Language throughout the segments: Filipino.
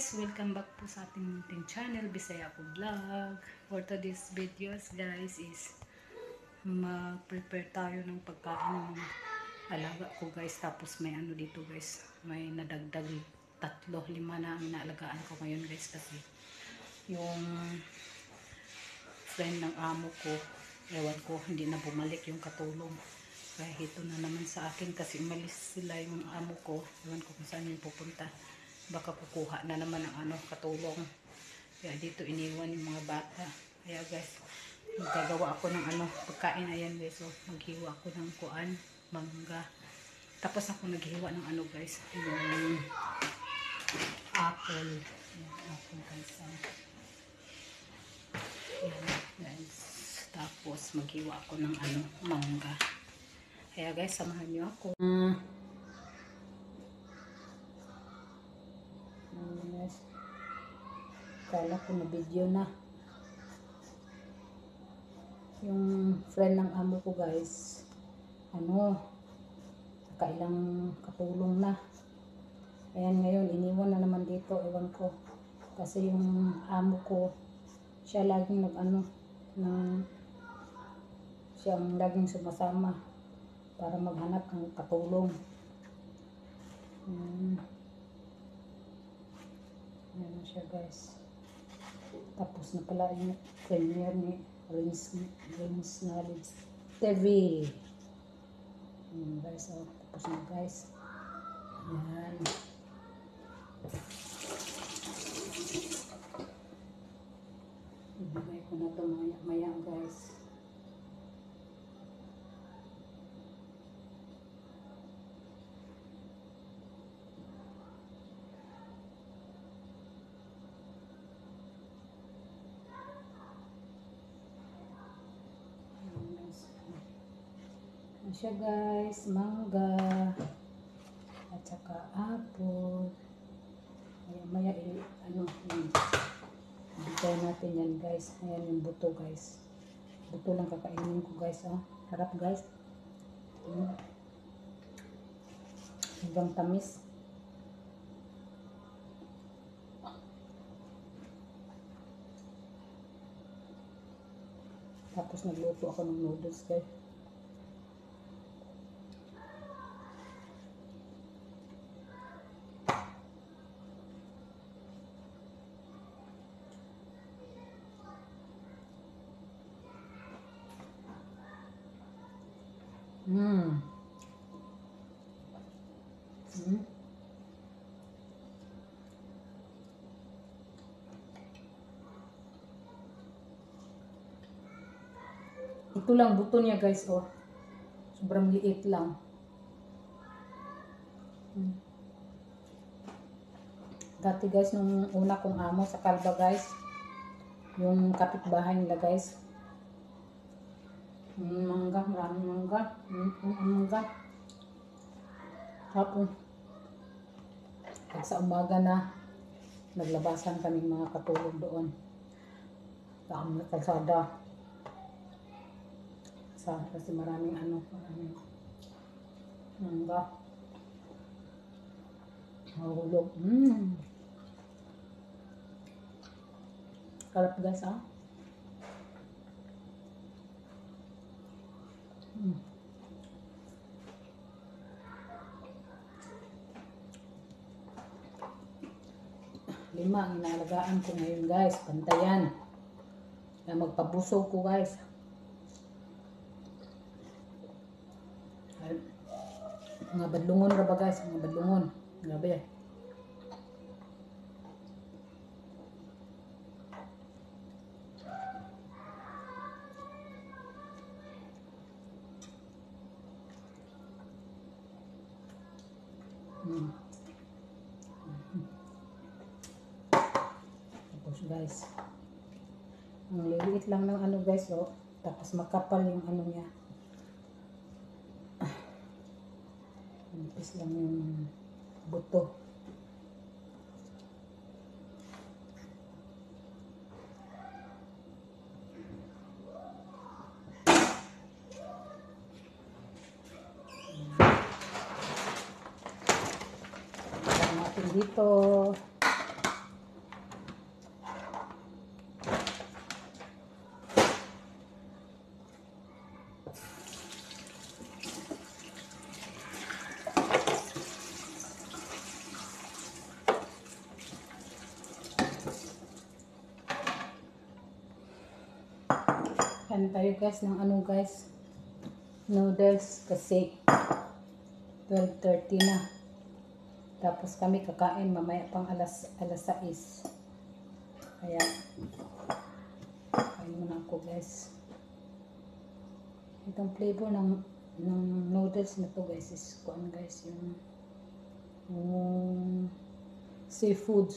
guys, welcome back po sa ating munting channel, Bisaya ko Vlog. For today's videos guys is mag-prepare tayo ng pagkain ng alaga ko guys. Tapos may ano dito guys, may nadagdag 3-5 na ang inaalagaan ko ngayon guys. Kasi yung friend ng amo ko, ewan ko, hindi na bumalik yung katulong. Kaya ito na naman sa akin kasi umalis sila yung amo ko. Ewan ko kung saan yung pupunta. Baka kukuha na naman ng katulong. Kaya dito iniwan yung mga bata. Kaya guys, magagawa ako ng pagkain. Ayan guys, so maghiwa ako ng kuan, mangga. Tapos ako naghiwa ng guys, yung apple. Ayan, apple guys. Ayan guys. Tapos maghiwa ako ng mangga. Kaya guys, samahan niyo ako. Yes. Kala ko na video na yung friend ng amo ko guys, nakailang katulong na. Ayan, ngayon iniwan na naman dito, ewan ko, kasi yung amo ko siya laging siyang laging sumasama para maghanap ng katulong. Ayan siya guys. Tapos na pala yung premiere ni Rins Knowledge TV. Ayan guys, tapos na guys. Ayan. Ibigay ko na ito maya guys. Siya guys, mangga at saka apple. Maya ibigay natin yan guys. Ayan yung buto guys, buto lang kakainin ko guys. Harap guys, hanggang tamis. Tapos nagluto ako ng noodles guys. Ito lang buto niya guys, sobrang liit lang. Dati guys, nung una kong amo sa Kalba guys, yung kapitbahay nila guys, mangga, maraming mangga, mangga. Tapos pag sa umaga na, naglabasan kaming mga katulong doon sa aming kalsada. Kasi maraming maraming mangga. Mahulog. Kalap guys, Lima ang inaalagaan ko ngayon guys, pantayan. Kaya magpabuso ko guys. Mga badlungon ra ba guys, mga badlungon. Grabe. Tapos guys, ang liliit lang ng guys, tapos makapal yung niya. Manipis lang yung buto. Natin dito. Kain tayo guys ng ano guys, noodles kasi 12:30 na. Tapos kami kakain mamaya pang alas 6. Kaya kain muna ako guys. Itong flavor ng noodles na to guys is kuan guys, yung seafood.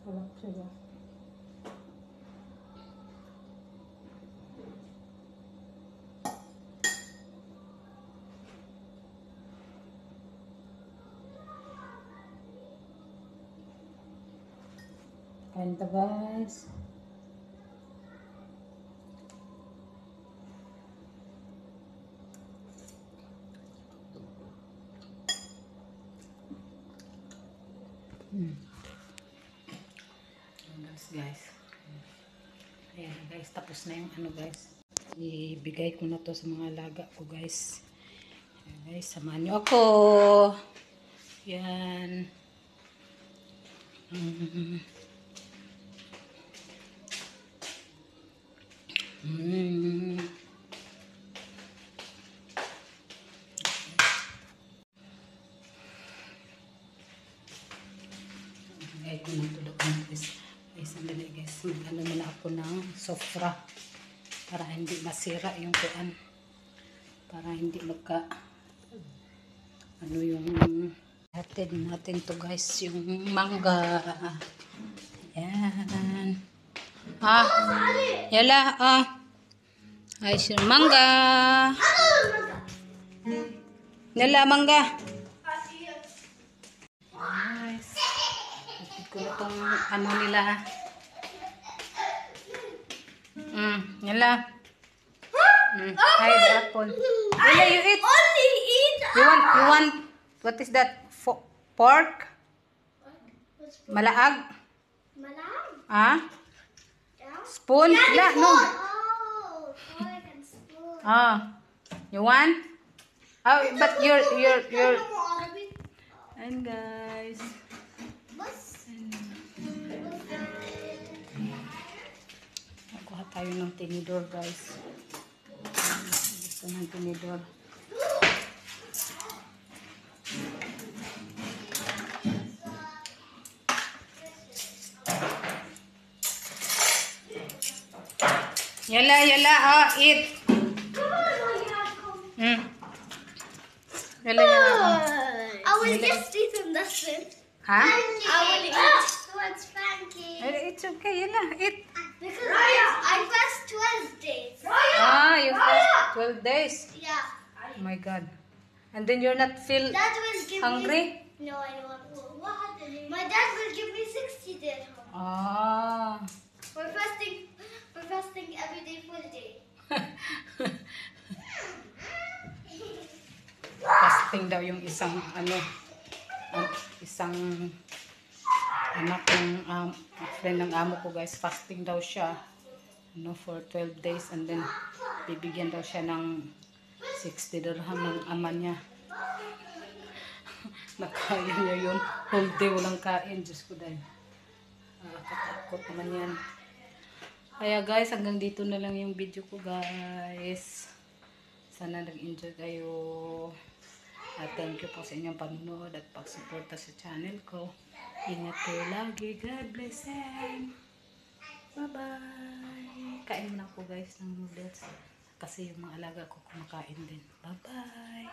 Sarap siya guys. Kain ta guys. Guys. Ayan guys, tapos na yung ano guys. Ibigay ko na to sa mga alaga ko guys. Ayan guys, samahan nyo ako. Yan. Ibigay ko na tulog guys. Sandali guys, mag-ano muna ako ng sofra para hindi masira yung kuan, para hindi magka ano yung hatid natin to guys, yung mangga. Yan yala ay siya mangga, yala mangga guys. Ko itong ano nila. Yala. Hi, the apple. Yala, you eat. Only eat. You want, what is that? Pork? Malaag? Malam. Yeah. Spoon? Yeah, No. Oh, fork and spoon. You want? Oh, but you're. Arabic. And guys. Kuha tayo ng tinidor guys. Gusto ng tinidor. Yala, eat. Yala. I will just eat in the soup. Ha? I will eat towards pancakes. It's okay, yala, eat. Because I fast 12 days. You fast 12 days. Yeah. Oh my God. And then you're not feel Dad will give hungry? me... No, I don't want to. My dad will give me 60 dirham. We're fasting every day for the day. Fasting daw yung isang isang anak ng friend ng amo ko guys. Fasting daw siya for 12 days and then bibigyan daw siya ng 60 dirham ng ama niya. Nakain niya yun. Whole day walang kain. Diyos ko dahil. Katakot naman yan. Kaya guys, hanggang dito na lang yung video ko guys. Sana nag-enjoy kayo. At thank you po sa inyong panunood at pagsuporta sa channel ko. Ingat kayo lagi. God bless and bye-bye. Kain muna ako guys ng noodles. Kasi yung mga alaga ko kumakain din. Bye-bye.